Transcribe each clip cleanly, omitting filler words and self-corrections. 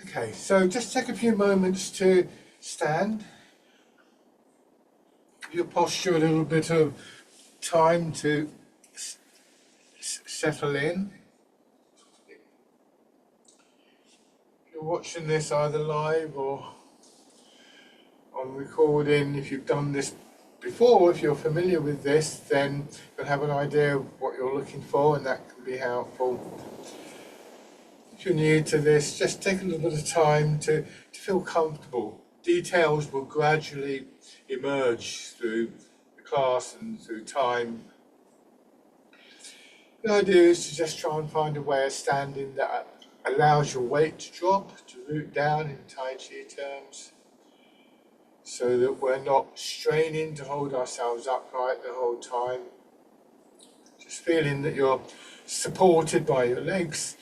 Okay, so just take a few moments to stand. Give your posture a little bit of time to settle in. If you're watching this either live or on recording, if you've done this before, if you're familiar with this, then you'll have an idea of what you're looking for, and that can be helpful. If you're new to this, just take a little bit of time to feel comfortable. Details will gradually emerge through the class and through time. The idea is to just try and find a way of standing that allows your weight to drop, to root down in Tai Chi terms, so that we're not straining to hold ourselves upright the whole time. Just feeling that you're supported by your legs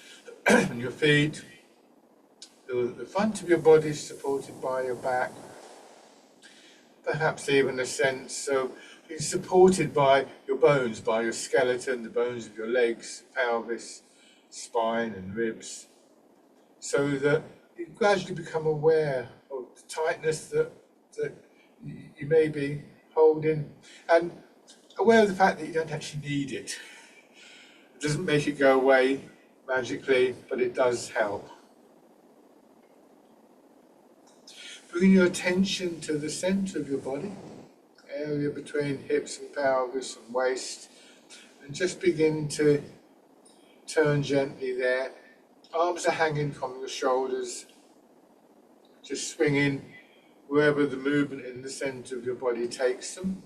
and your feet. The front of your body is supported by your back. Perhaps even a sense of being supported by your bones, by your skeleton, the bones of your legs, pelvis, spine and ribs, so that you gradually become aware of the tightness that you may be holding, and aware of the fact that you don't actually need it. It doesn't make it go away magically, but it does help. Bring your attention to the center of your body, area between hips and pelvis and waist, and just begin to turn gently there. Arms are hanging from your shoulders, just swinging wherever the movement in the center of your body takes them.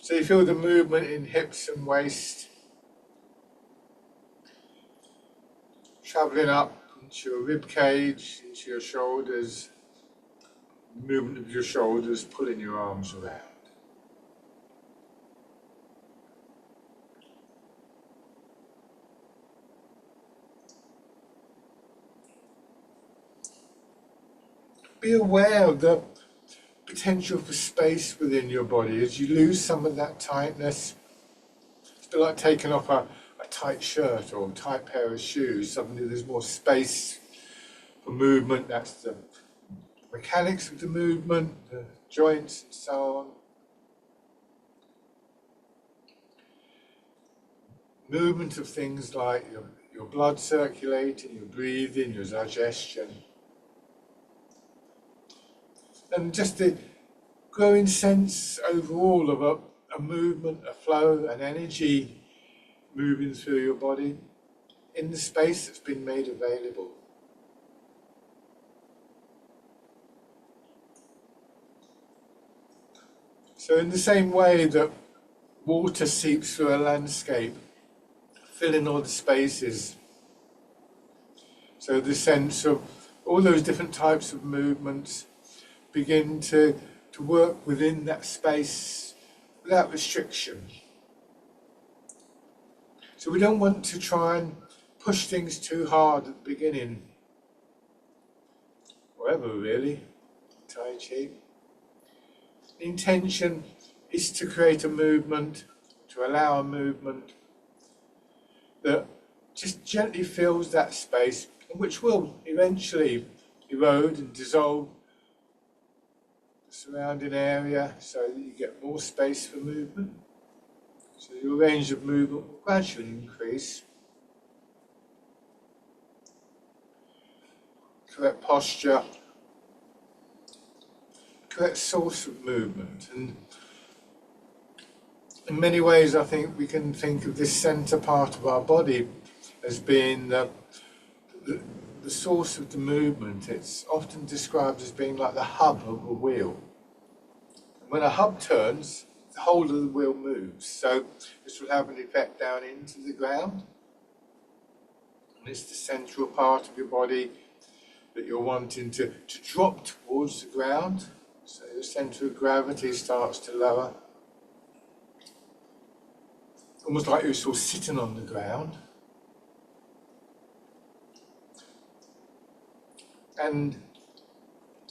So you feel the movement in hips and waist, traveling up into your rib cage, into your shoulders, movement of your shoulders, pulling your arms around. Be aware of the potential for space within your body as you lose some of that tightness. It's a bit like taking off a tight shirt or a tight pair of shoes. Suddenly there's more space for movement. That's the mechanics of the movement, the joints and so on. Movement of things like your blood circulating, your breathing, your digestion. And just the growing sense overall of a movement, a flow, an energy moving through your body in the space that's been made available. So in the same way that water seeps through a landscape, filling all the spaces, so the sense of all those different types of movements begin to work within that space without restriction. So we don't want to try and push things too hard at the beginning, wherever really, Tai Chi. The intention is to create a movement, to allow a movement that just gently fills that space, which will eventually erode and dissolve the surrounding area so that you get more space for movement. So your range of movement will gradually increase. Correct posture, correct source of movement. And in many ways I think we can think of this centre part of our body as being the source of the movement. It's often described as being like the hub of a wheel. And when a hub turns, the whole of the wheel moves. So this will have an effect down into the ground. And it's the central part of your body that you're wanting to drop towards the ground. So your centre of gravity starts to lower. Almost like you're sort of sitting on the ground. And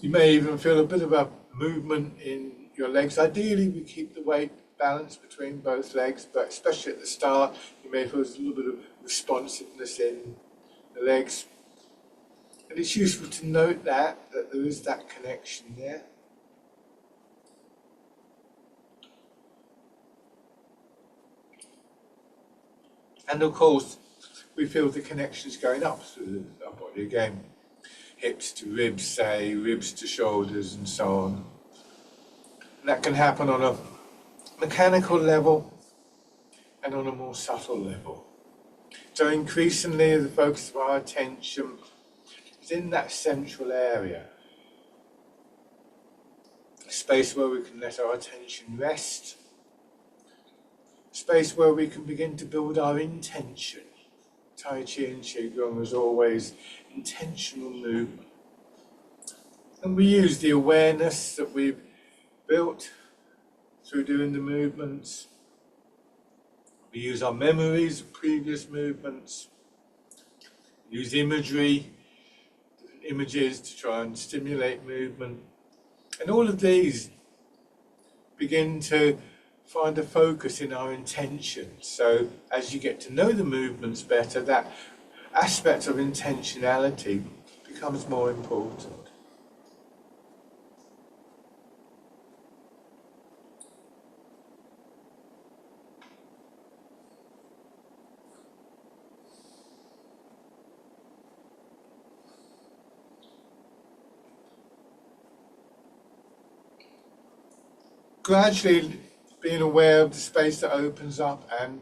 you may even feel a bit of a movement in your legs. Ideally, we keep the weight balanced between both legs, but especially at the start, you may feel there's a little bit of responsiveness in the legs. And it's useful to note that there is that connection there. And of course, we feel the connections going up through our body again. Hips to ribs, say, ribs to shoulders, and so on. And that can happen on a mechanical level and on a more subtle level. So increasingly, the focus of our attention is in that central area, a space where we can let our attention rest, a space where we can begin to build our intention. Tai Chi and Qigong is always intentional movement. And we use the awareness that we've built through doing the movements. We use our memories of previous movements. We use imagery, images to try and stimulate movement. And all of these begin to find a focus in our intention. So as you get to know the movements better, that aspect of intentionality becomes more important. Gradually being aware of the space that opens up and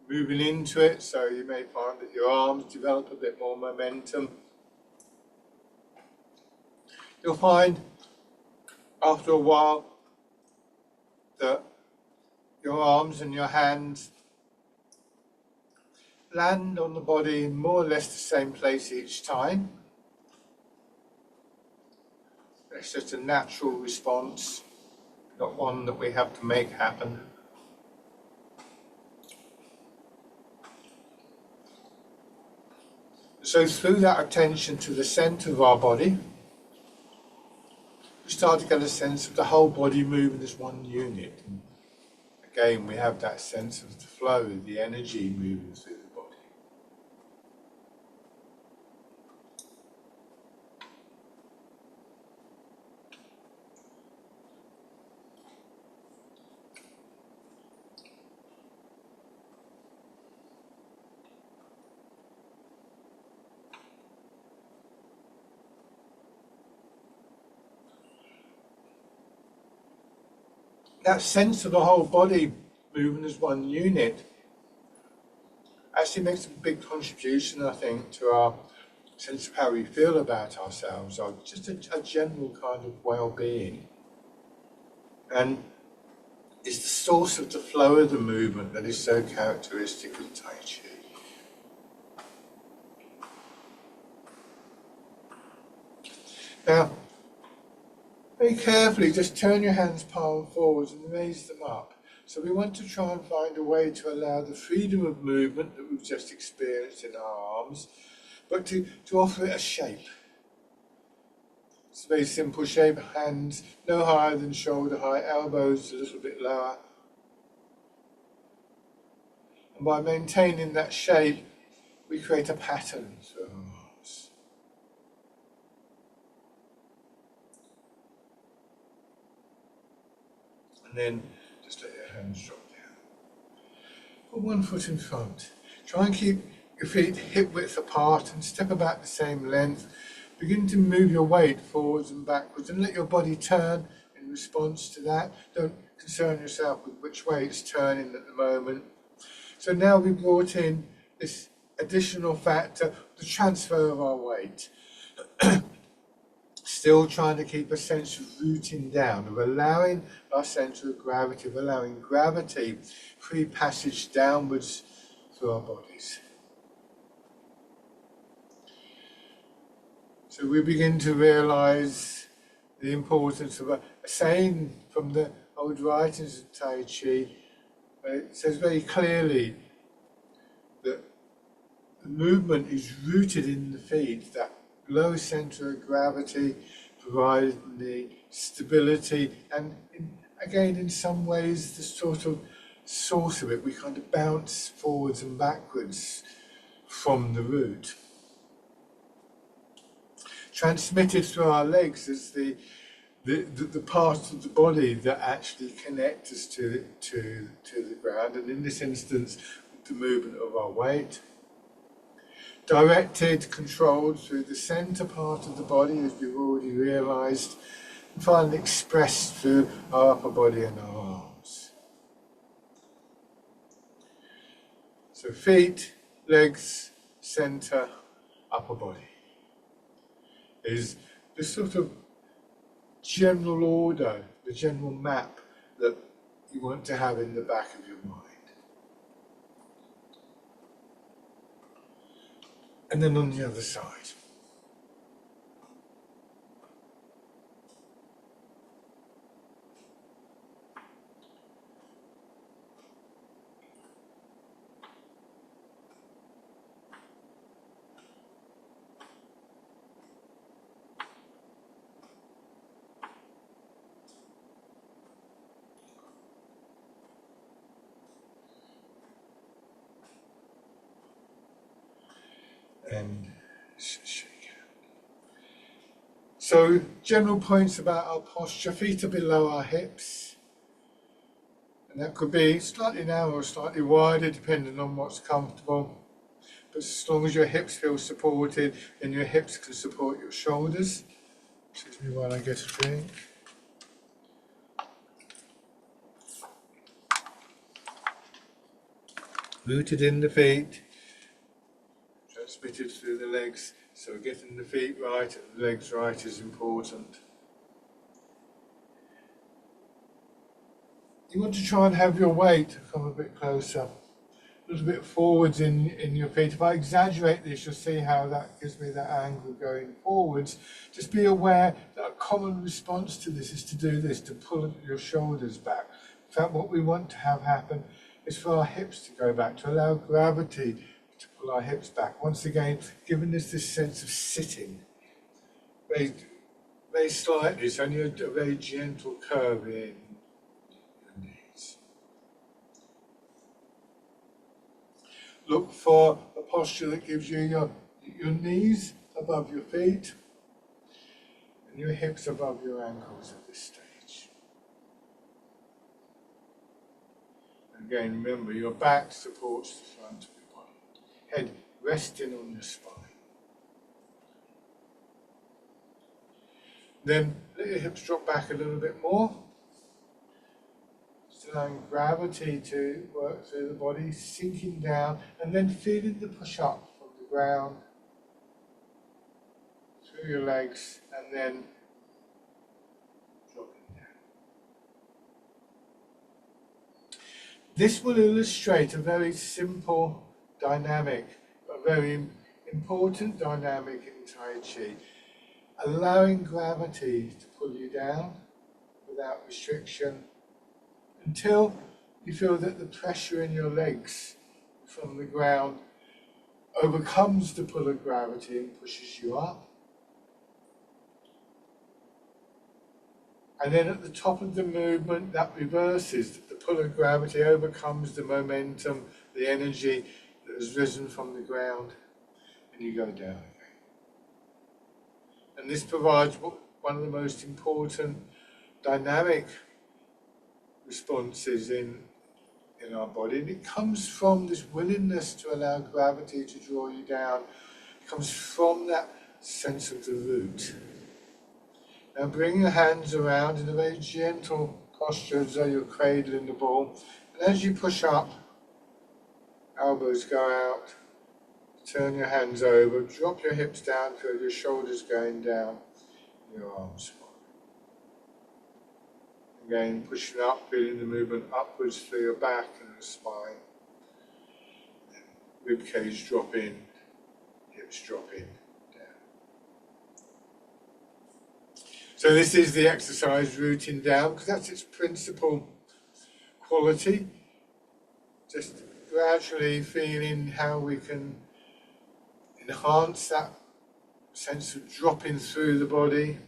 moving into it, so you may find that your arms develop a bit more momentum. You'll find after a while that your arms and your hands land on the body in more or less the same place each time. It's just a natural response, not one that we have to make happen. So through that attention to the center of our body, we start to get a sense of the whole body moving as one unit. And again, we have that sense of the flow, the energy moving through the body. That sense of the whole body moving as one unit actually makes a big contribution, I think, to our sense of how we feel about ourselves, or just a general kind of well-being. And it's the source of the flow of the movement that is so characteristic of Tai Chi. Now, very carefully, just turn your hands palm forwards and raise them up. So we want to try and find a way to allow the freedom of movement that we've just experienced in our arms, but to offer it a shape. It's a very simple shape, hands no higher than shoulder height, elbows a little bit lower. And by maintaining that shape, we create a pattern through our arms. And then just let your hands drop down. Put one foot in front. Try and keep your feet hip width apart and step about the same length. Begin to move your weight forwards and backwards and let your body turn in response to that. Don't concern yourself with which way it's turning at the moment. So now we've brought in this additional factor, the transfer of our weight. Still trying to keep a sense of rooting down, of allowing our centre of gravity, of allowing gravity free passage downwards through our bodies. So we begin to realise the importance of a saying from the old writings of Tai Chi. It says very clearly that the movement is rooted in the feet, that low centre of gravity, providing the stability, and again, in some ways, the sort of source of it. We kind of bounce forwards and backwards from the root. transmitted through our legs as the parts of the body that actually connect us to the ground, and in this instance, the movement of our weight. Directed, controlled through the centre part of the body, as we've already realised, and finally expressed through our upper body and our arms. So feet, legs, centre, upper body is the sort of general order, the general map that you want to have in the back of your mind. And then on the other side. And shake out. So, general points about our posture. Feet are below our hips. And that could be slightly narrow or slightly wider, depending on what's comfortable. But as long as your hips feel supported, then your hips can support your shoulders. Excuse me while I get a drink. Rooted in the feet, transmitted through the legs. So getting the feet right and the legs right is important. You want to try and have your weight come a bit closer, a little bit forwards in your feet. If I exaggerate this, you'll see how that gives me that angle going forwards. Just be aware that a common response to this is to do this, to pull your shoulders back. In fact, what we want to have happen is for our hips to go back, to allow gravity to pull our hips back. Once again, giving us this sense of sitting. Very, very slightly, it's only a very gentle curve in your knees. Look for a posture that gives you your knees above your feet and your hips above your ankles at this stage. Again, remember, your back supports the front of your body. Head resting on your spine. Then let your hips drop back a little bit more. Just allowing gravity to work through the body, sinking down, and then feeling the push up from the ground, through your legs, and then dropping down. This will illustrate a very simple dynamic, but very important dynamic in Tai Chi. Allowing gravity to pull you down without restriction until you feel that the pressure in your legs from the ground overcomes the pull of gravity and pushes you up. And then at the top of the movement, that reverses, that the pull of gravity overcomes the momentum, the energy that has risen from the ground, and you go down again. And this provides one of the most important dynamic responses in our body. And it comes from this willingness to allow gravity to draw you down. It comes from that sense of the root. Now bring your hands around in a very gentle posture as though you're cradling the ball. And as you push up, elbows go out, turn your hands over, drop your hips down, feel your shoulders going down, your arms forward. Again, pushing up, feeling the movement upwards through your back and the spine. Rib cage drop in, hips drop in. So this is the exercise rooting down, because that's its principal quality. Just gradually feeling how we can enhance that sense of dropping through the body.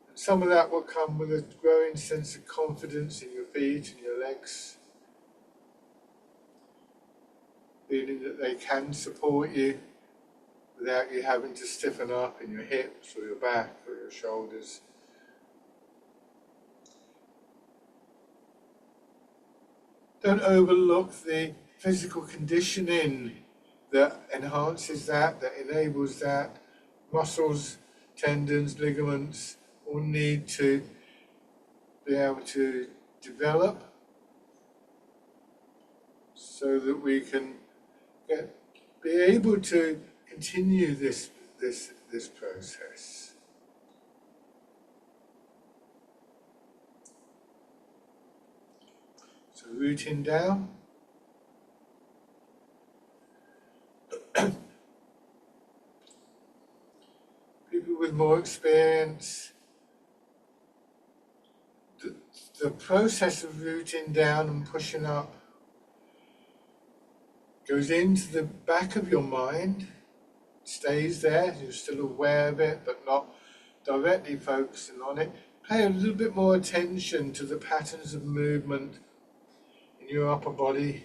And some of that will come with a growing sense of confidence in your feet and your legs. Feeling that they can support you. without you having to stiffen up in your hips or your back or your shoulders. Don't overlook the physical conditioning that enhances that enables that. Muscles, tendons, ligaments all need to be able to develop so that we can be able to continue this process. So rooting down. People with more experience, the process of rooting down and pushing up goes into the back of your mind, stays there, you're still aware of it, but not directly focusing on it. Pay a little bit more attention to the patterns of movement in your upper body,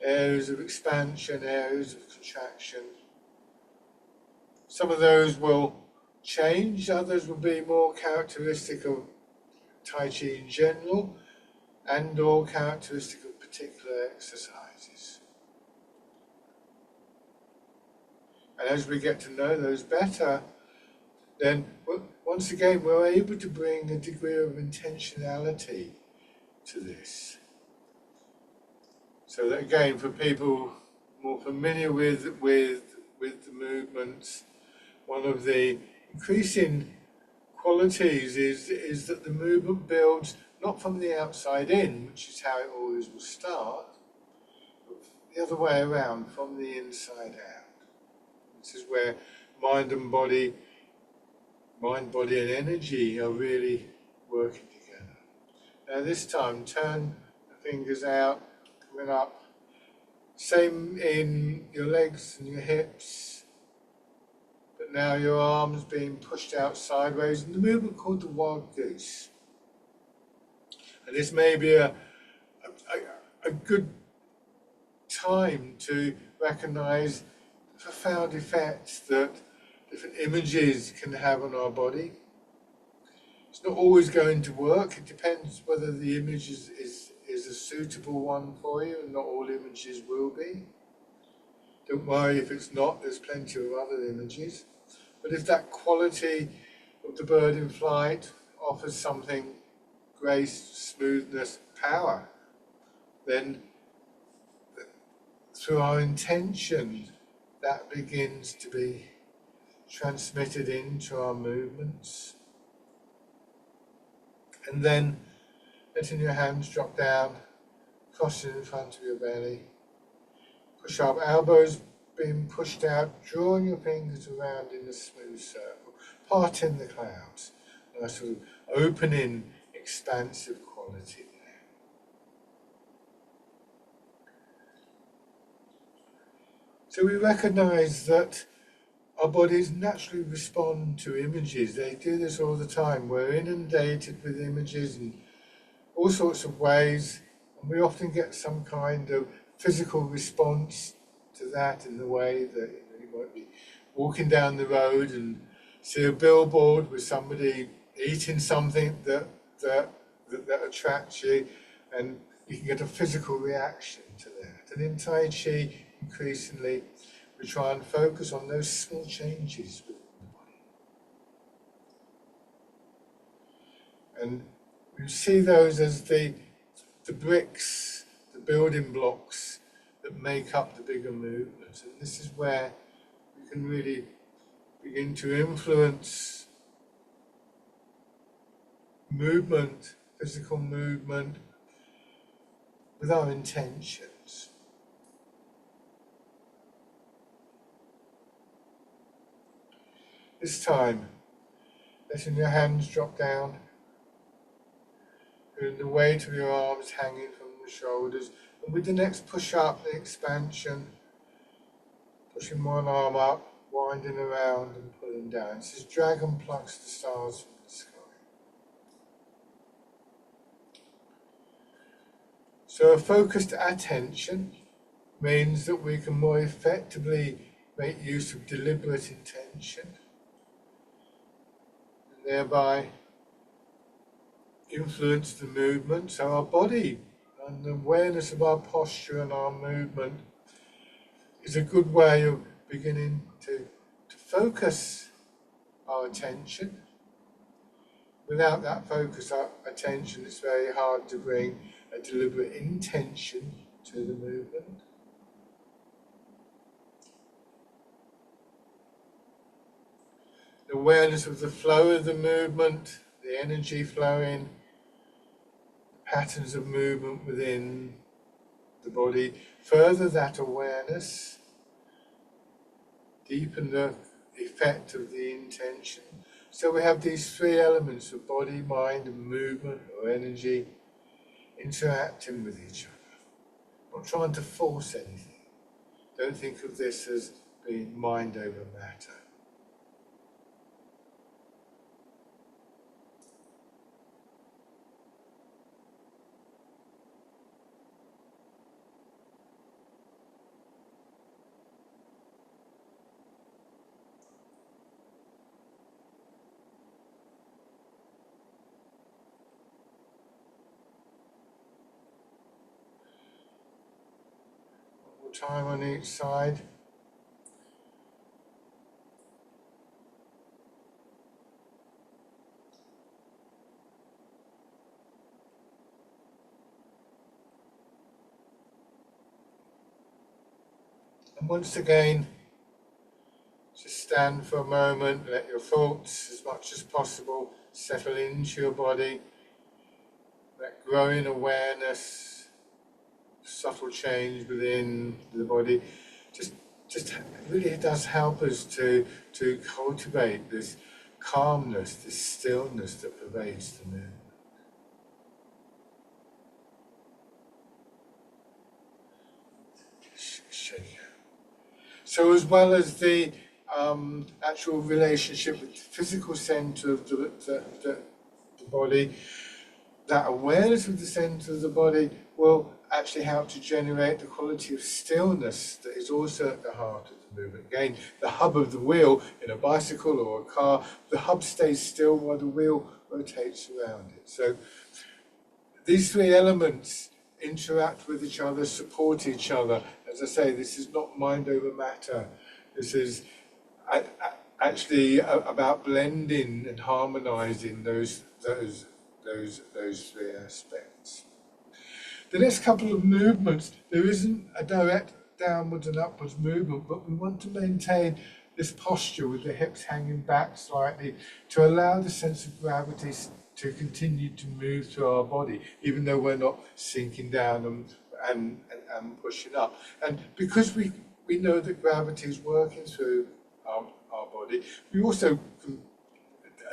areas of expansion, areas of contraction. Some of those will change, others will be more characteristic of Tai Chi in general, and or characteristic of particular exercises. And as we get to know those better, then once again we're able to bring a degree of intentionality to this. So that again, for people more familiar with the movements, one of the increasing qualities is that the movement builds not from the outside in, which is how it always will start, but the other way around, from the inside out. This is where mind, body and energy are really working together. Now this time, turn the fingers out, coming up. Same in your legs and your hips. But now your arms being pushed out sideways in the movement called the wild goose. And this may be a good time to recognize the profound effects that different images can have on our body. It's not always going to work. It depends whether the image is a suitable one for you, and not all images will be. Don't worry if it's not, there's plenty of other images. But if that quality of the bird in flight offers something, grace, smoothness, power, then through our intention, that begins to be transmitted into our movements. And then letting your hands drop down, crossing in front of your belly. Push up, elbows being pushed out, drawing your fingers around in a smooth circle, parting the clouds. Nice sort of opening, expansive quality there. So we recognize that our bodies naturally respond to images. They do this all the time. We're inundated with images in all sorts of ways, and we often get some kind of physical response to that in the way that you might be walking down the road and see a billboard with somebody eating something that attracts you, and you can get a physical reaction to that. And in Tai Chi, increasingly, we try and focus on those small changes within the body. And we see those as the bricks, the building blocks that make up the bigger movements. And this is where we can really begin to influence movement, physical movement, with our intentions. This time, letting your hands drop down, feeling the weight of your arms hanging from the shoulders, and with the next push up, the expansion, pushing one arm up, winding around and pulling down. This is dragon plucks the stars from the sky. So a focused attention means that we can more effectively make use of deliberate intention, and thereby influence the movement. So our body and the awareness of our posture and our movement is a good way of beginning to focus our attention. Without that focus, our attention, it's very hard to bring a deliberate intention to the movement. The awareness of the flow of the movement, the energy flowing, patterns of movement within the body, further that awareness, deepen the effect of the intention. So we have these three elements of body, mind and movement or energy interacting with each other. Not trying to force anything. Don't think of this as being mind over matter. One more time on each side. And once again, just stand for a moment, let your thoughts as much as possible settle into your body. That growing awareness, subtle change within the body, just really does help us to cultivate this calmness, this stillness that pervades the movement. Shake. So as well as the actual relationship with the physical centre of the body, that awareness of the centre of the body will actually help to generate the quality of stillness that is also at the heart of the movement. Again, the hub of the wheel in a bicycle or a car, the hub stays still while the wheel rotates around it. So these three elements interact with each other, support each other. As I say, this is not mind over matter. This is actually about blending and harmonizing those three aspects. The next couple of movements, there isn't a direct downwards and upwards movement, but we want to maintain this posture with the hips hanging back slightly to allow the sense of gravity to continue to move through our body, even though we're not sinking down and pushing up. And because we know that gravity is working through our body, we also can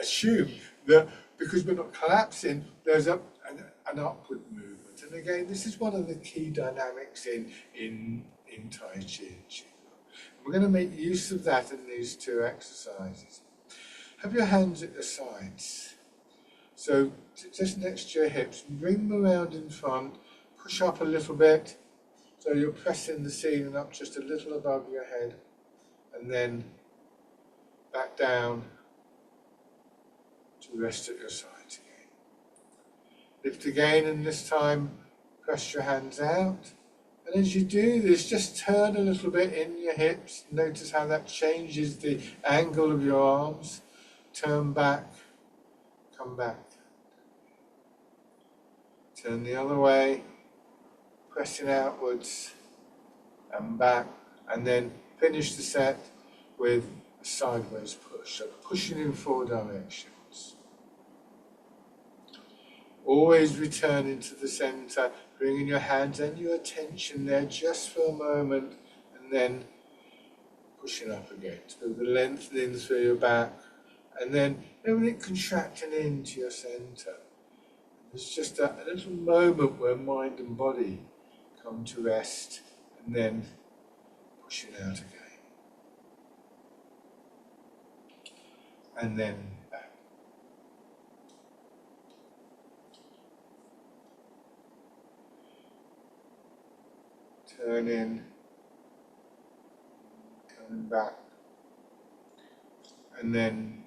assume that because we're not collapsing, there's an upward movement. And again, this is one of the key dynamics in Tai Chi and Qigong. We're going to make use of that in these two exercises. Have your hands at your sides. So just next to your hips, bring them around in front, push up a little bit, so you're pressing the ceiling up just a little above your head, and then back down to rest at your sides again. Lift again, and this time press your hands out. And as you do this, just turn a little bit in your hips. Notice how that changes the angle of your arms. Turn back, come back. Turn the other way, pressing outwards and back, and then finish the set with a sideways push, so pushing in 4 directions. Always returning to the centre, bringing your hands and your attention there just for a moment, and then pushing up again. So the lengthening through your back, and then everything contracting into your centre. There's just a little moment where mind and body come to rest, and then pushing out again. And then back. Turn in, coming back, and then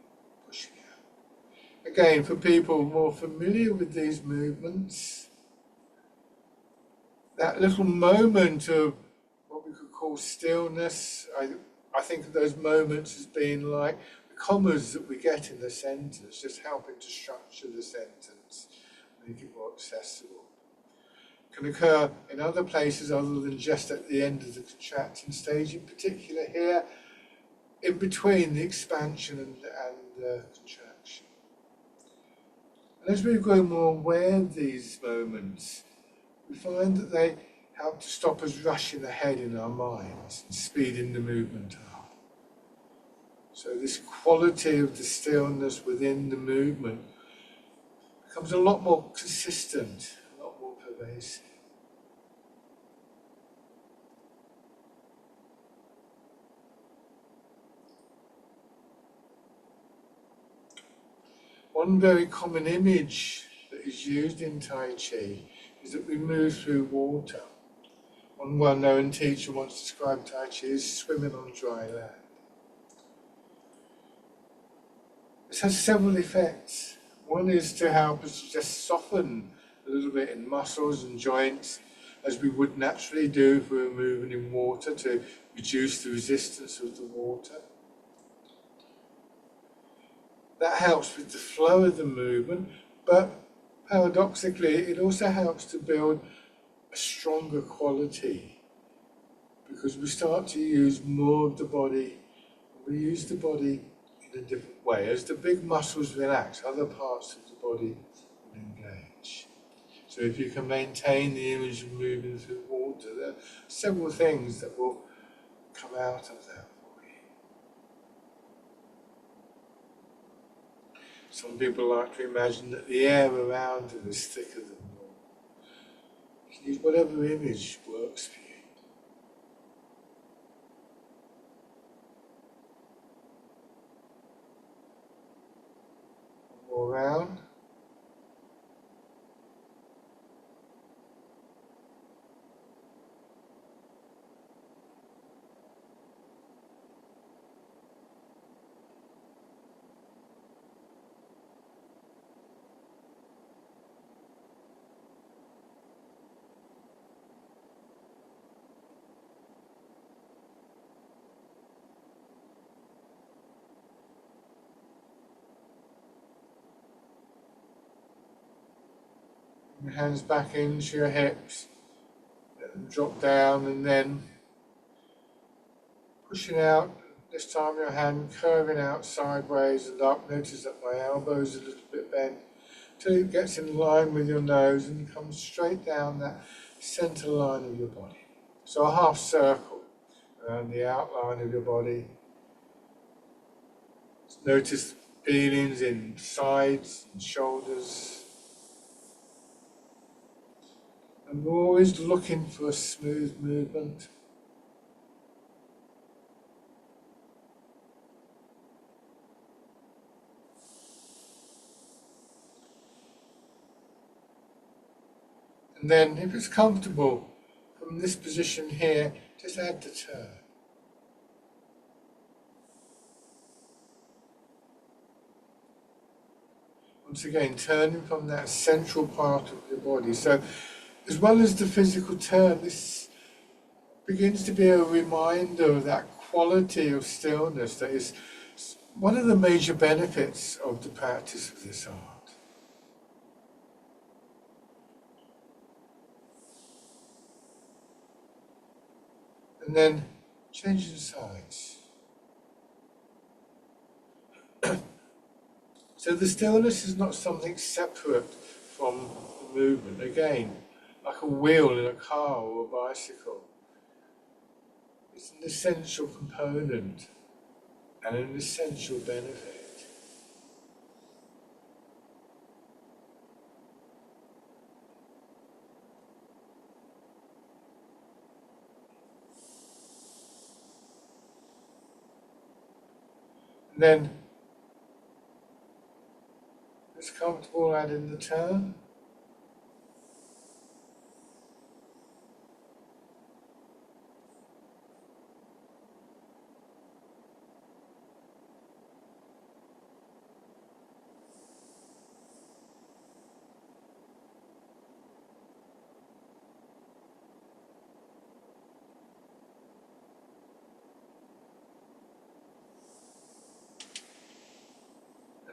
pushing out. Again, for people more familiar with these movements, that little moment of what we could call stillness, I think of those moments as being like the commas that we get in the sentence, just helping to structure the sentence, make it more accessible. Can occur in other places other than just at the end of the contracting stage, in particular here, in between the expansion and the contraction. And as we grow more aware of these moments, we find that they help to stop us rushing ahead in our minds and speeding the movement up. So this quality of the stillness within the movement becomes a lot more consistent, a lot more pervasive. One very common image that is used in Tai Chi is that we move through water. One well-known teacher once described Tai Chi as swimming on dry land. This has several effects. One is to help us to just soften a little bit in muscles and joints, as we would naturally do if we were moving in water, to reduce the resistance of the water. That helps with the flow of the movement, but paradoxically, it also helps to build a stronger quality, because we start to use more of the body. We use the body in a different way. As the big muscles relax, other parts of the body will engage. So if you can maintain the image of moving through water, there are several things that will come out of that for you. Some people like to imagine that the air around them is thicker than normal. You can use whatever image works for you. One more round. Your hands back into your hips, let them drop down, and then pushing out, this time your hand curving out sideways and up. Notice that my elbow's a little bit bent, till it gets in line with your nose and comes straight down that centre line of your body. So a half circle around the outline of your body. Notice feelings in sides and shoulders. And we're always looking for a smooth movement. And then, if it's comfortable, from this position here, just add the turn. Once again, turning from that central part of your body. So, as well as the physical turn, this begins to be a reminder of that quality of stillness that is one of the major benefits of the practice of this art. And then changing sides. So the stillness is not something separate from the movement. Again, like a wheel in a car or a bicycle. It's an essential component and an essential benefit. And then, it's comfortable adding the turn.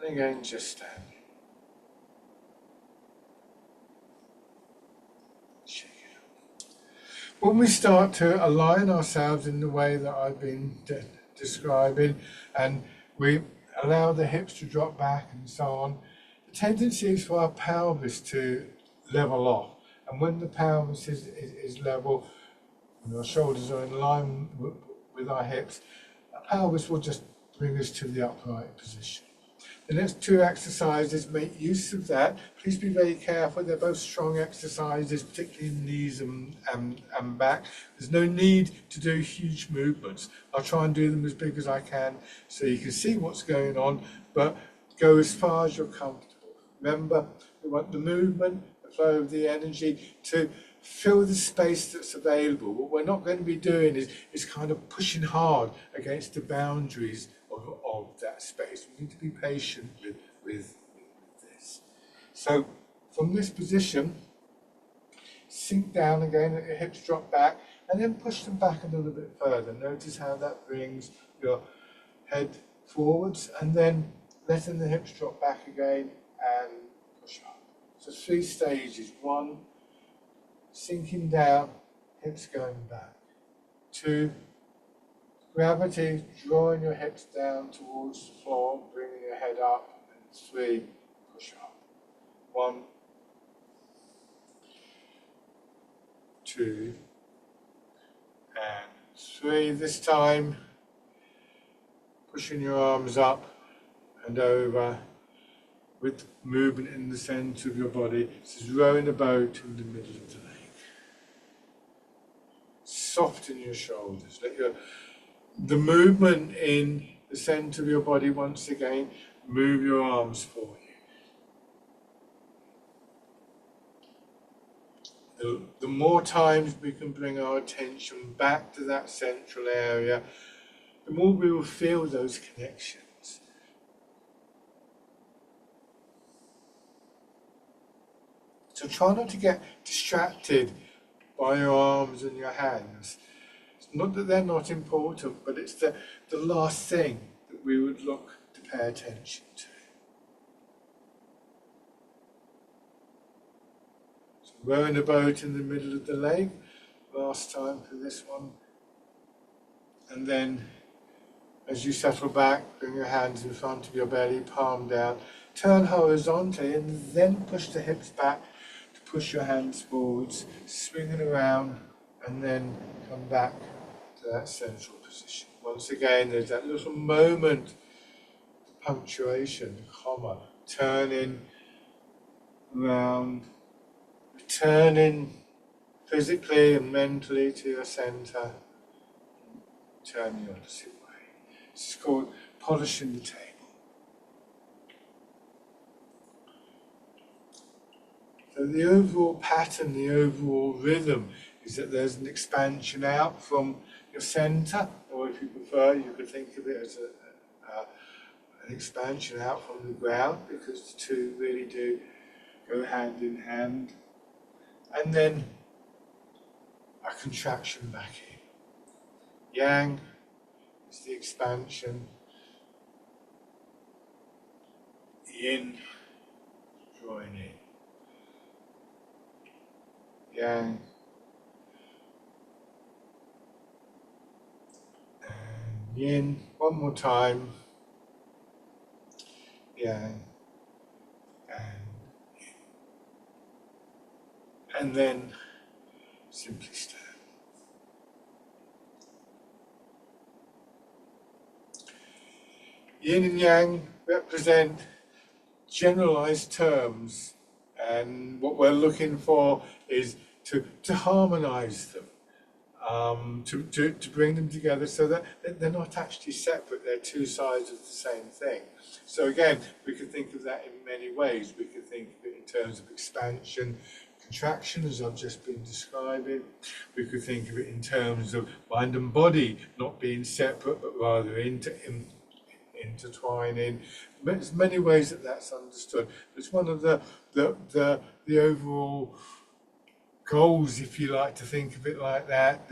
And again, just stand. Shake it out. When we start to align ourselves in the way that I've been describing, and we allow the hips to drop back and so on, the tendency is for our pelvis to level off. And when the pelvis is level, and our shoulders are in line with our hips, our pelvis will just bring us to the upright position. The next two exercises make use of that. Please be very careful. They're both strong exercises, particularly in knees and back. There's no need to do huge movements. I'll try and do them as big as I can so you can see what's going on, but go as far as you're comfortable. Remember, we want the movement, the flow of the energy to fill the space that's available. What we're not going to be doing is kind of pushing hard against the boundaries of that space. We need to be patient with this. So from this position, sink down again, let your hips drop back, and then push them back a little bit further. Notice how that brings your head forwards, and then letting the hips drop back again and push up. So 3 stages. 1, sinking down, hips going back. 2, gravity, drawing your hips down towards the floor, bringing your head up, and 3, push up. 1, 2, and 3. This time, pushing your arms up and over with movement in the centre of your body. This is rowing a boat in the middle of the lake. Soften your shoulders. Let the movement in the centre of your body once again move your arms for you. The more times we can bring our attention back to that central area, the more we will feel those connections. So try not to get distracted by your arms and your hands. It's not that they're not important, but it's the last thing that we would look to pay attention to. So rowing a boat in the middle of the lake, last time for this one. And then as you settle back, bring your hands in front of your belly, palm down, turn horizontally, and then push the hips back to push your hands forwards, swinging around, and then come back to that central position. Once again, there's that little moment, punctuation, comma, turning around, returning physically and mentally to your centre, turning the opposite way. It's called polishing the table. So the overall pattern, the overall rhythm is that there's an expansion out from your centre, or if you prefer, you could think of it as an expansion out from the ground, because the two really do go hand in hand. And then a contraction back in. Yang is the expansion. Yin, drawing in. Yang. And yin. One more time. Yang. And yin. And then simply stand. Yin and Yang represent generalized terms, and what we're looking for is to harmonize them, to bring them together so that they're not actually separate, they're two sides of the same thing. So again, we could think of that in many ways. We could think of it in terms of expansion, contraction, as I've just been describing. We could think of it in terms of mind and body not being separate, but rather intertwining. There's many ways that that's understood. It's one of the overall goals, if you like to think of it like that.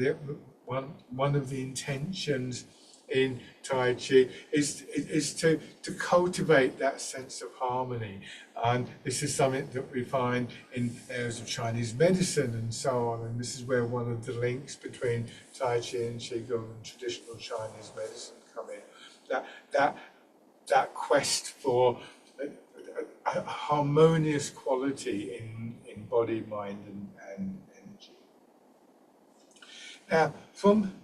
One of the intentions in Tai Chi is to cultivate that sense of harmony. And this is something that we find in areas of Chinese medicine and so on. And this is where one of the links between Tai Chi and Qigong and traditional Chinese medicine come in. That quest for a harmonious quality in body, mind, and energy. Now, from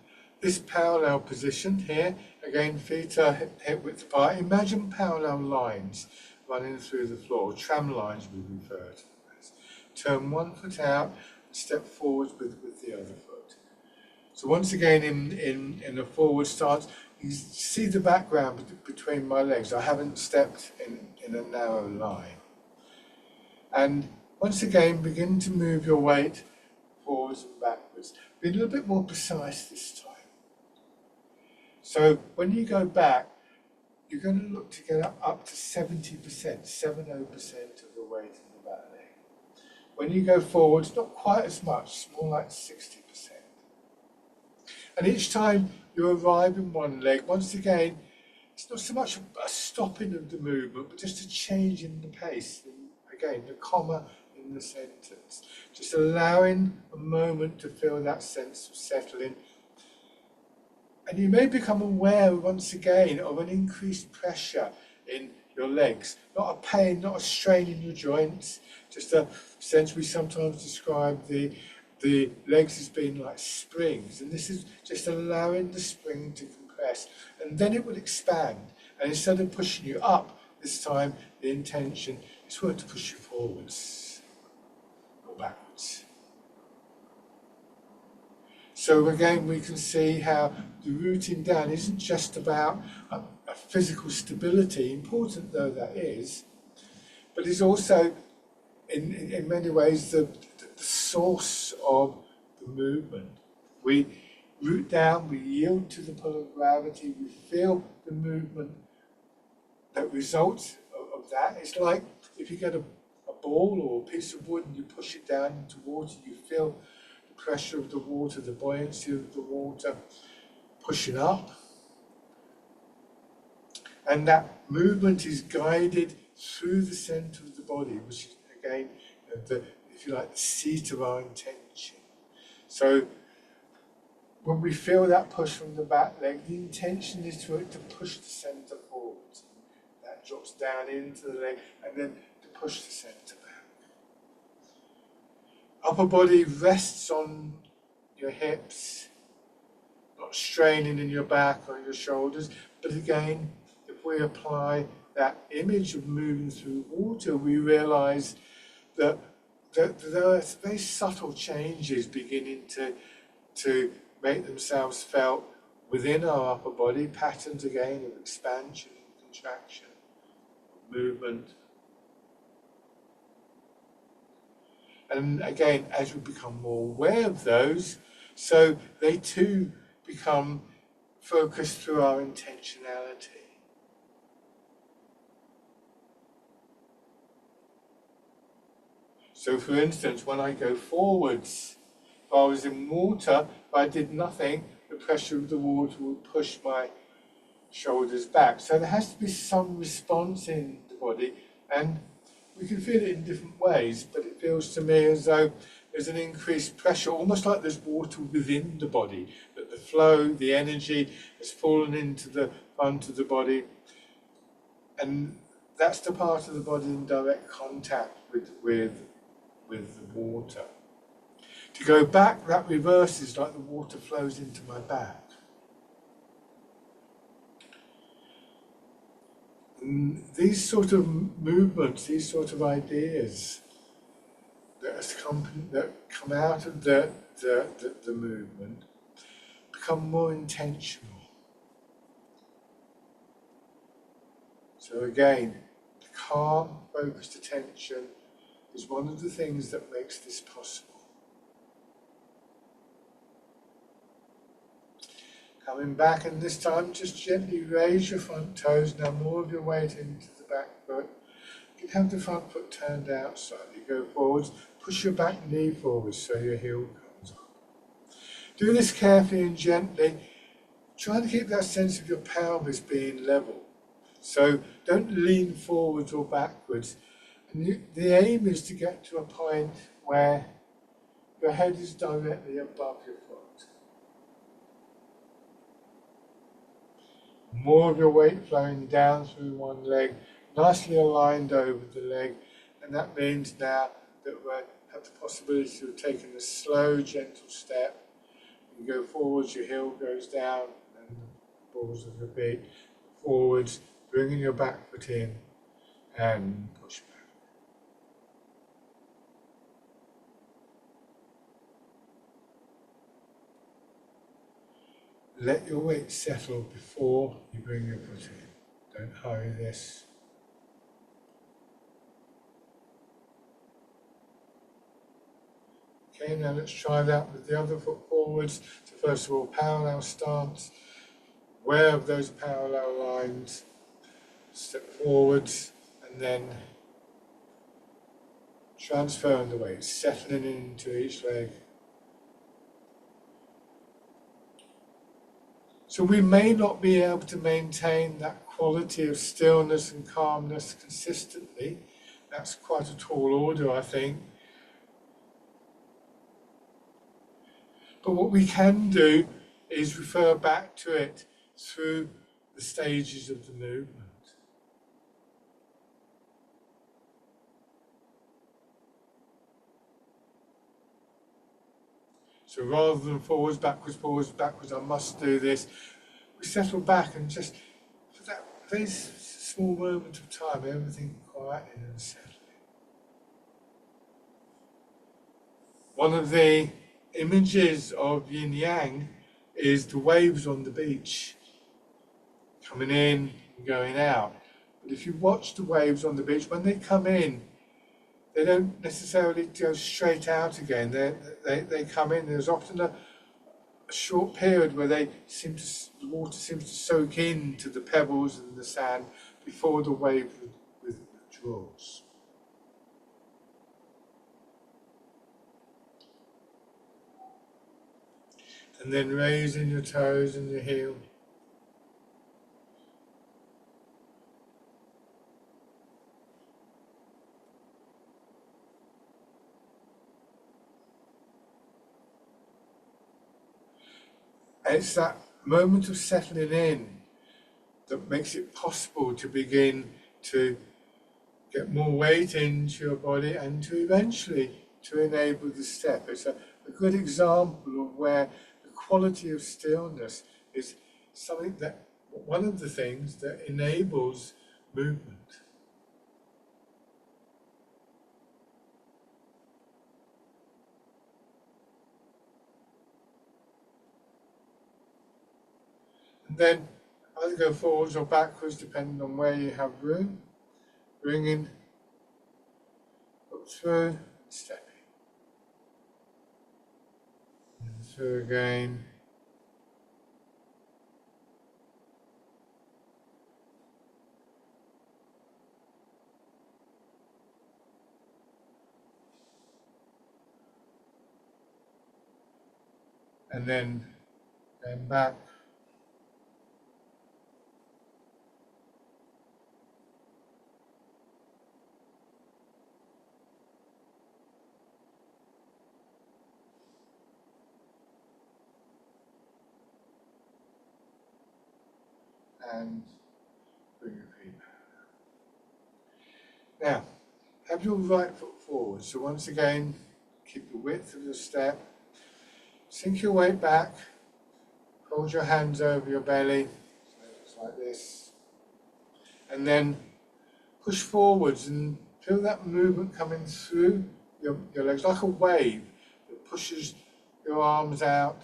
this parallel position here, again, feet are hip width apart. Imagine parallel lines running through the floor, tram lines we refer to them as. Turn one foot out, step forward with the other foot. So once again, in a forward stance, you see the background between my legs. I haven't stepped in a narrow line. And once again, begin to move your weight forwards and backwards. Be a little bit more precise this time. So when you go back, you're going to look to get up to 70%, 70% of the weight in the back leg. When you go forwards, not quite as much, more like 60%. And each time you arrive in one leg, once again, it's not so much a stopping of the movement, but just a change in the pace. And again, the comma in the sentence. Just allowing a moment to feel that sense of settling. And you may become aware once again of an increased pressure in your legs. Not a pain, not a strain in your joints, just a sense we sometimes describe the legs as being like springs. And this is just allowing the spring to compress. And then it will expand. And instead of pushing you up, this time the intention is for it to push you forwards or backwards. So again, we can see how the rooting down isn't just about a physical stability, important though that is, but is also, in many ways, the source of the movement. We root down, we yield to the pull of gravity, we feel the movement that results of that. It's like if you get a ball or a piece of wood and you push it down into water, you feel pressure of the water, the buoyancy of the water pushing up. And that movement is guided through the center of the body, which is again, if you like, the seat of our intention. So when we feel that push from the back leg, the intention is for it to push the center forward. That drops down into the leg and then to push the center back. Upper body rests on your hips, not straining in your back or your shoulders. But again, if we apply that image of moving through water, we realize that there are very subtle changes beginning to make themselves felt within our upper body, patterns again of expansion and contraction, movement. And again, as we become more aware of those, so they too become focused through our intentionality. So for instance, when I go forwards, if I was in water, if I did nothing, the pressure of the water would push my shoulders back. So there has to be some response in the body, and we can feel it in different ways, but it feels to me as though there's an increased pressure, almost like there's water within the body, that the flow, the energy has fallen into the front of the body. And that's the part of the body in direct contact with the water. To go back, that reverses, like the water flows into my back. And these sort of movements, these sort of ideas that come out of the movement become more intentional. So again, the calm, focused attention is one of the things that makes this possible. Coming back, and this time just gently raise your front toes, now more of your weight into the back foot. You can have the front foot turned out slightly, go forwards, push your back knee forwards so your heel comes up. Do this carefully and gently, try to keep that sense of your pelvis being level. So don't lean forwards or backwards. And the aim is to get to a point where your head is directly above your foot. More of your weight flowing down through one leg, nicely aligned over the leg, and that means now that we have the possibility of taking a slow, gentle step. You go forwards, your heel goes down, and the balls of your feet forwards, bringing your back foot in, and push back. Let your weight settle before you bring your foot in. Don't hurry this. Okay, now let's try that with the other foot forwards. So first of all, parallel stance. Aware of those parallel lines. Step forwards and then transferring the weight, settling into each leg. So we may not be able to maintain that quality of stillness and calmness consistently. That's quite a tall order, I think. But what we can do is refer back to it through the stages of the movement. So rather than forwards, backwards, I must do this, we settle back and just, for that very small moment of time, everything quieting and settling. One of the images of yin yang is the waves on the beach, coming in and going out. But if you watch the waves on the beach, when they come in, they don't necessarily go straight out again. They come in. There's often a short period where the water seems to soak into the pebbles and the sand before the wave withdraws. And then raising your toes and your heel. It's that moment of settling in that makes it possible to begin to get more weight into your body and to eventually to enable the step. It's a good example of where the quality of stillness is something that, one of the things that enables movement. And then either go forwards or backwards depending on where you have room. Bringing up through, stepping. And through again. And then going back. And bring your feet back. Now, have your right foot forward. So once again, keep the width of your step. Sink your weight back. Hold your hands over your belly. So it's like this. And then push forwards and feel that movement coming through your legs like a wave that pushes your arms out,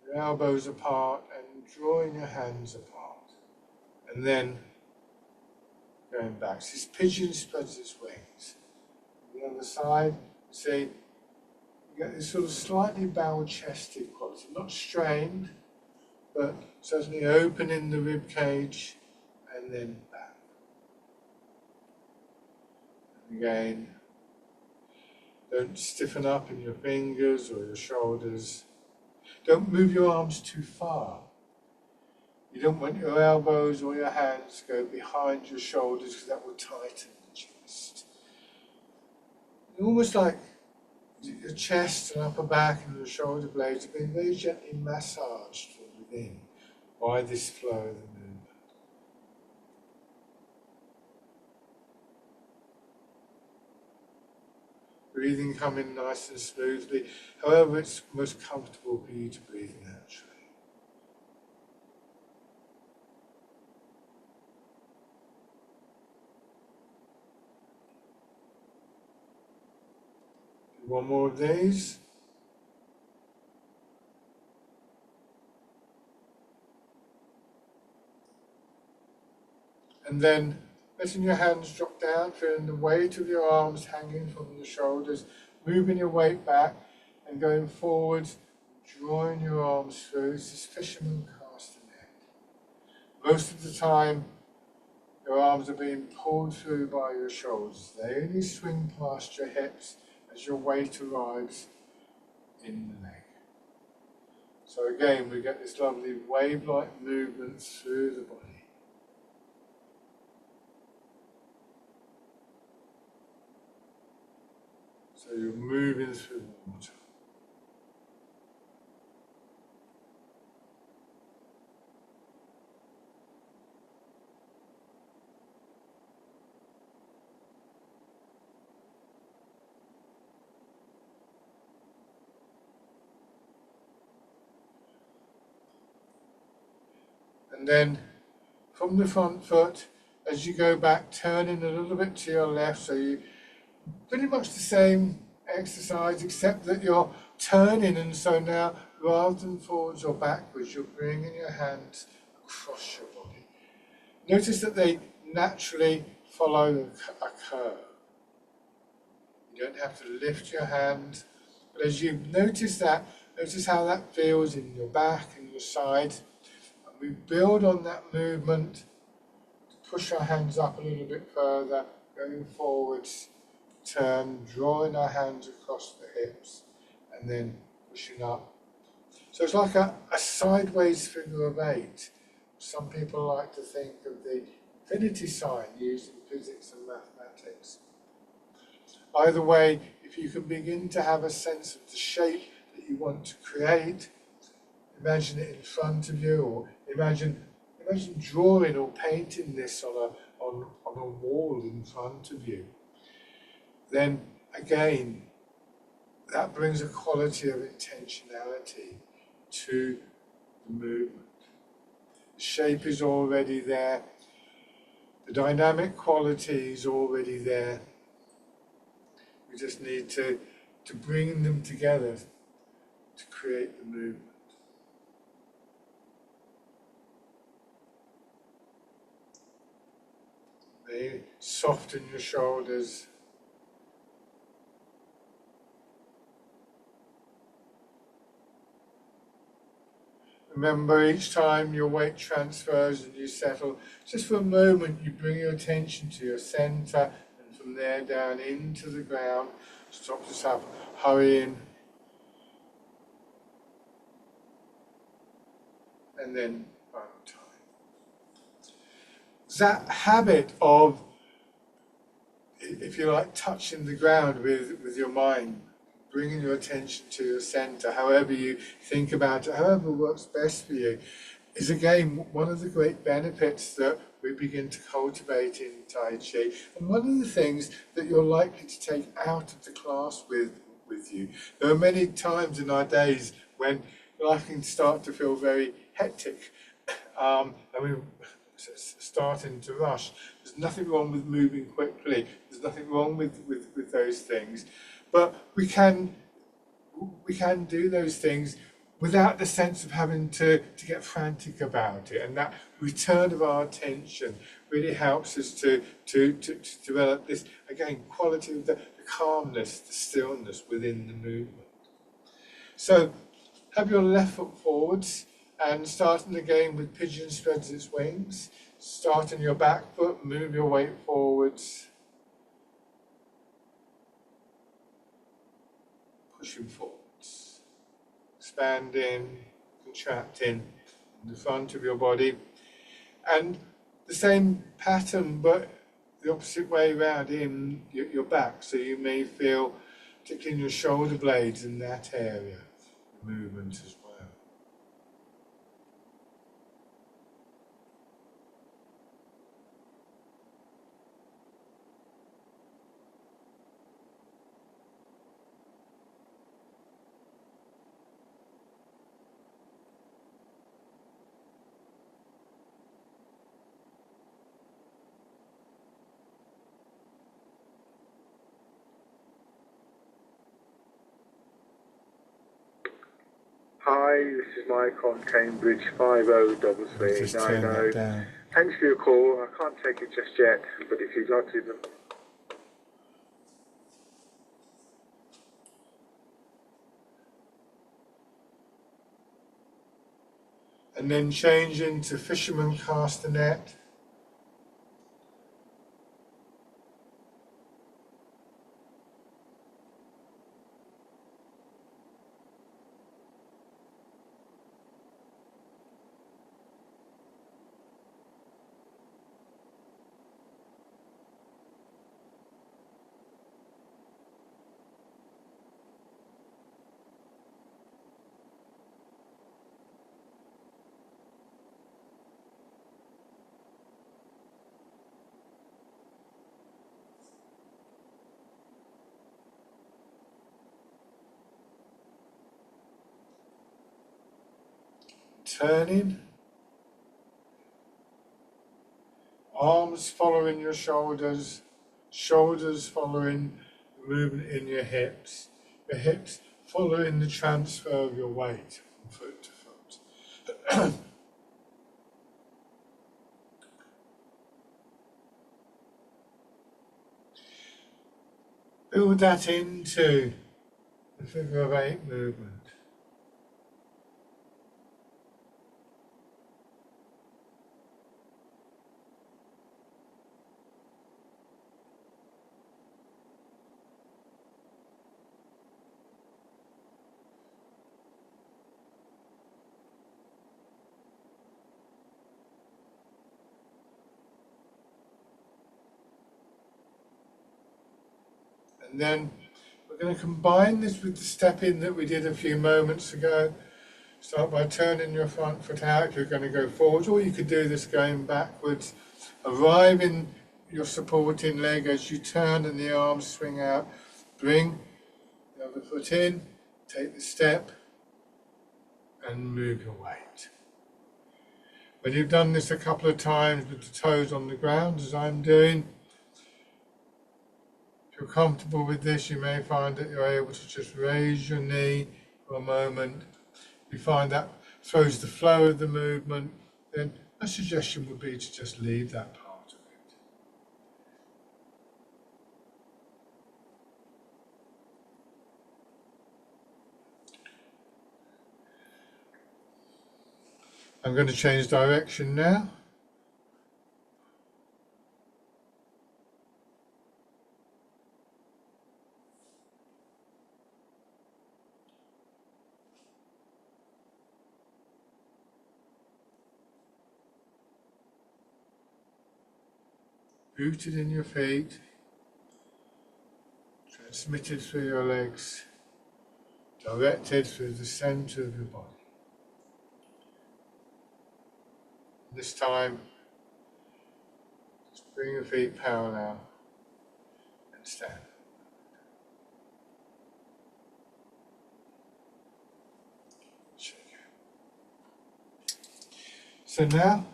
your elbows apart, and drawing your hands apart. And then going back. So this pigeon spreads its wings. On the other side, see, you get this sort of slightly barrel-chested quality, not strained, but certainly opening the rib cage and then back. And again, don't stiffen up in your fingers or your shoulders. Don't move your arms too far. You don't want your elbows or your hands to go behind your shoulders because that will tighten the chest. Almost like your chest and upper back and your shoulder blades are being very gently massaged from within by this flow of the movement. Breathing coming nice and smoothly, however it's most comfortable for you to breathe naturally. One more of these. And then letting your hands drop down, feeling the weight of your arms hanging from your shoulders, moving your weight back and going forward, drawing your arms through. This is fisherman cast net. Most of the time, your arms are being pulled through by your shoulders. They only swing past your hips as your weight arrives in the leg. So again, we get this lovely wave-like movement through the body. So you're moving through the water. And then from the front foot, as you go back, turning a little bit to your left, so you pretty much the same exercise except that you're turning, and so now rather than forwards or backwards, you're bringing your hands across your body. Notice that they naturally follow a curve. You don't have to lift your hands, but as you notice that, notice how that feels in your back and your side. And we build on that movement to push our hands up a little bit further, going forwards, turn, drawing our hands across the hips, and then pushing up. So it's like a sideways figure of 8. Some people like to think of the infinity sign used in physics and mathematics. Either way, if you can begin to have a sense of the shape that you want to create, imagine it in front of you, or imagine drawing or painting this on a wall in front of you. Then again, that brings a quality of intentionality to the movement. The shape is already there. The dynamic quality is already there. We just need to bring them together to create the movement. They soften your shoulders. Remember, each time your weight transfers and you settle, just for a moment you bring your attention to your center, and from there down into the ground. Stop yourself hurrying. And then final time. That habit of, if you like, touching the ground with your mind, bringing your attention to your center, however you think about it, however works best for you, is again one of the great benefits that we begin to cultivate in Tai Chi, and one of the things that you're likely to take out of the class with you. There are many times in our days when life can start to feel very hectic, and we're starting to rush. There's nothing wrong with moving quickly. There's nothing wrong with those things. But we can do those things without the sense of having to get frantic about it. And that return of our attention really helps us to develop this, again, quality of the calmness, the stillness within the movement. So have your left foot forwards, and starting again with pigeon spreads its wings. Start on your back foot, move your weight forwards. Pushing forwards. expanding, contracting in the front of your body. And the same pattern, but the opposite way around in your back. So you may feel, particularly in your shoulder blades in that area, movement as well. Hi, this is Mike on Cambridge 503390. Just turn that down. Thanks for your call. I can't take it just yet, but if you'd like to... And then change into fisherman cast a net. Turning, arms following your shoulders, shoulders following the movement in your hips following the transfer of your weight from foot to foot. Build that into the figure of 8 movement. And then we're going to combine this with the step in that we did a few moments ago. Start by turning your front foot out if you're going to go forward, or you could do this going backwards. Arrive in your supporting leg as you turn and the arms swing out. Bring the other foot in, take the step and move your weight. When you've done this a couple of times with the toes on the ground, as I'm doing, if you're comfortable with this, you may find that you're able to just raise your knee for a moment. If you find that throws the flow of the movement, then a suggestion would be to just leave that part of it. I'm going to change direction now. Rooted in your feet, transmitted through your legs, directed through the center of your body. This time, just bring your feet parallel and stand. So now,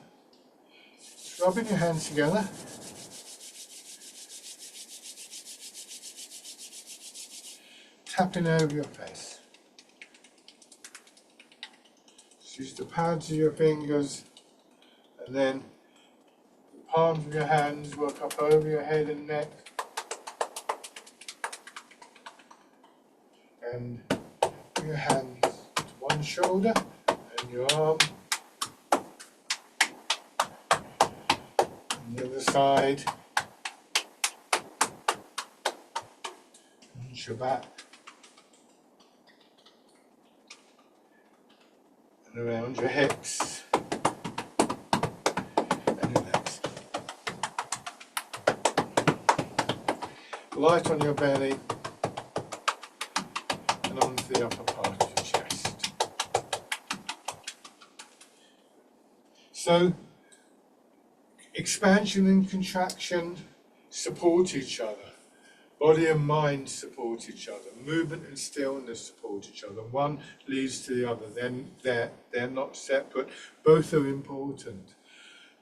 rubbing your hands together. Tapping over your face. Just use the pads of your fingers and then the palms of your hands work up over your head and neck. And bring your hands to one shoulder and your arm. And the other side. And your back. and around your hips and your legs. Light on your belly and onto the upper part of your chest. So, expansion and contraction support each other. Body and mind support each other. Movement and stillness support each other. One leads to the other. Then they're not separate. Both are important.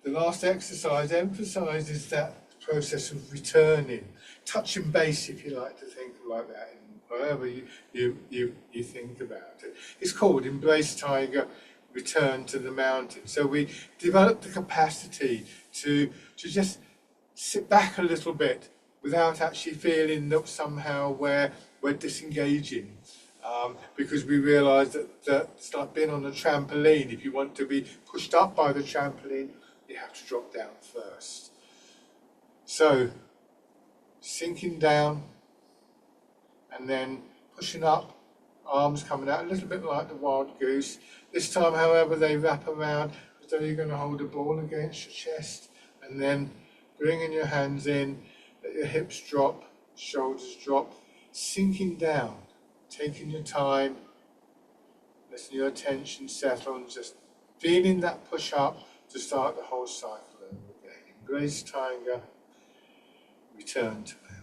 The last exercise emphasises that process of returning, touching base, if you like to think like that, however you think about it. It's called Embrace Tiger, Return to the Mountain. So we develop the capacity to just sit back a little bit without actually feeling that somehow we're disengaging. Because we realise that it's like being on a trampoline. If you want to be pushed up by the trampoline, you have to drop down first. So, sinking down and then pushing up, arms coming out, a little bit like the wild goose. This time, however, they wrap around as though you're going to hold a ball against your chest, and then bringing your hands in, let your hips drop, shoulders drop, sinking down, taking your time, letting your attention settle, and just feeling that push up to start the whole cycle over again. Embrace Tiger, return to mountain.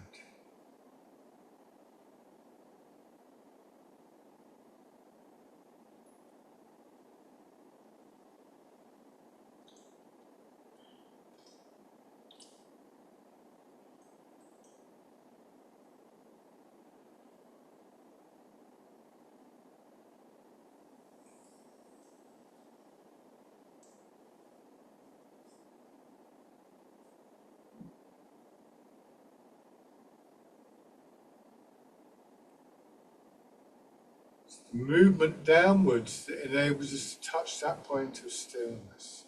Movement downwards that enables us to touch that point of stillness.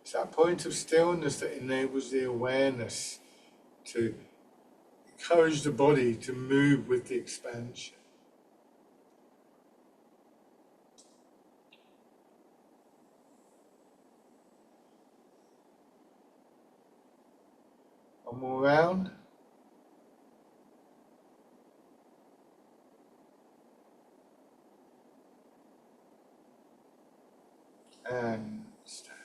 It's that point of stillness that enables the awareness to encourage the body to move with the expansion. One more round. And stand.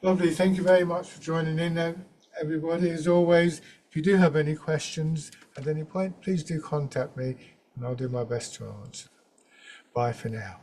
Lovely, thank you very much for joining in, everybody. As always, if you do have any questions at any point, please do contact me and I'll do my best to answer. Bye for now.